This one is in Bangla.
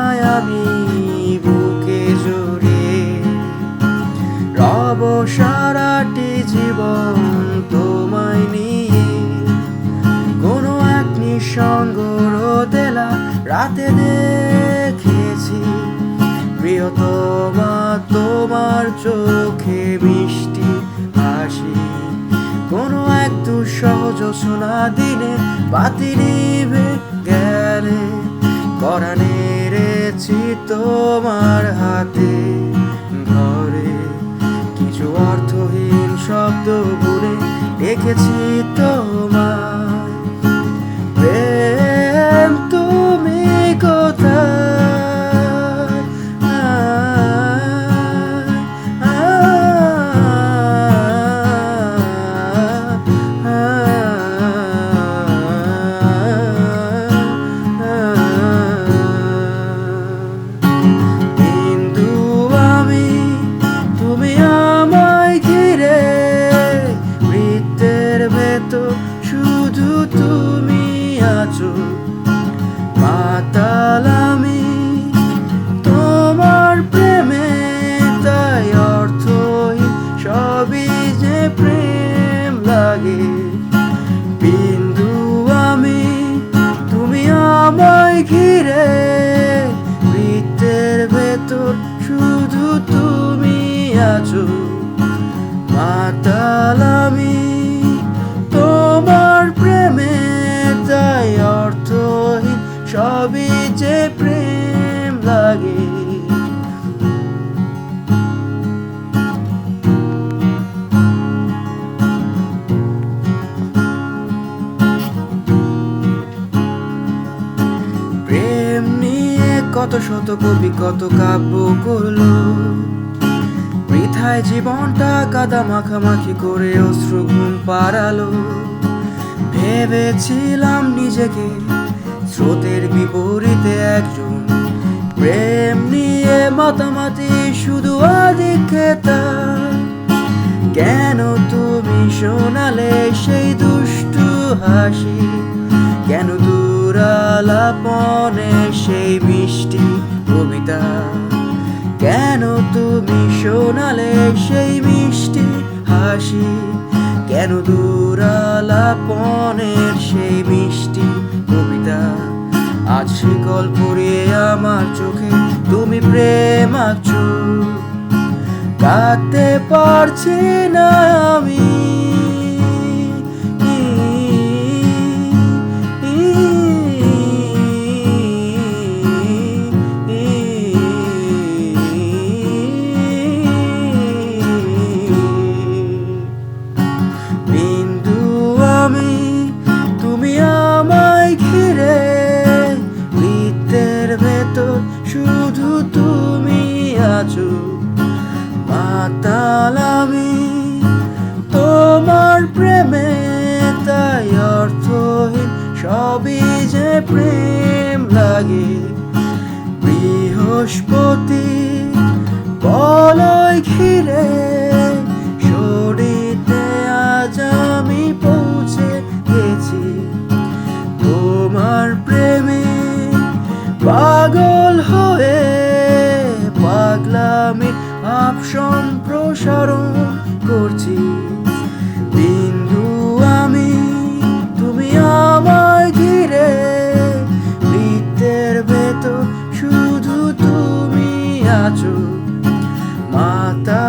তোমায় আমি বুকে জড়িয়ে রব সারাটি জীবন তোমায় নিয়ে। কোনো এক নিঃসঙ্গ রোদেলা রাতে দেখেছি প্রিয়তমা তোমার চোখে মিষ্টি হাসি। কোনো এক দুঃসহ জ্যোৎস্না দিনে বাতি নিভে গেলে পরাণ নেড়েছি তোমার হাতে ঘরে। কিছু অর্থহীন শব্দ বলে ডেকেছি তোমায়, প্রেম তুমি কোথায়? বিন্দু আমি, তুমি আমায় ঘিরে, বৃত্তের ভেতর শুধু তুমি আছো। মাতাল আমি তোমার প্রেমে, তাই অর্থহীন সবই যে প্রেম লাগে। বিন্দু আমি, তুমি আমায় ঘিরে, বৃত্তের ভেতর শুধু তুমি আছো। মাতাল আমি তোমার প্রেমে, তাই অর্থহীন সবই যে প্রেম লাগে। প্রেম নিয়ে কত শত কবি কত কাব্য করলো, বৃথায় জীবনটা কাদা মাখামাখি করে অশ্রু ঘুম পাড়ালো। ভেবেছিলাম নিজেকে স্রোতের বিপরীতে একজন, প্রেম নিয়ে মাতামাতি শুধু আদিক্ষেতা। কেন তুমি শোনালে সেই দুষ্টু হাসি, কেন দুরালাপনে সেই মিষ্টি কবিতা? কেন তুমি শোনালে সেই মিষ্টি হাসি, কেন দুরালাপনের সেই মিষ্টি কবিতা? আজ শিকল পরিয়ে আমার চোখে তুমি প্রেম আঁকছো, কাঁদতে পারছি না আমি। বিন্দু আমি, তুমি আমায় ঘিরে, বৃত্তের ভেতর শুধু তুমি আছো। মাতাল আমি তোমার প্রেমে, তাই অর্থহীন সবই যে প্রেম লাগে। বৃহস্পতি বলয় ঘিরে শরীরে আজ আমি পৌঁছে গেছি তোমার প্রেমে। পাগল হয়ে পাগলামি ভাব সম্প্রসারণ করছি। বিন্দু আমি, তুমি আমায় ঘিরে, বৃত্তের ভেতর শুধু তুমি আছো। মাতা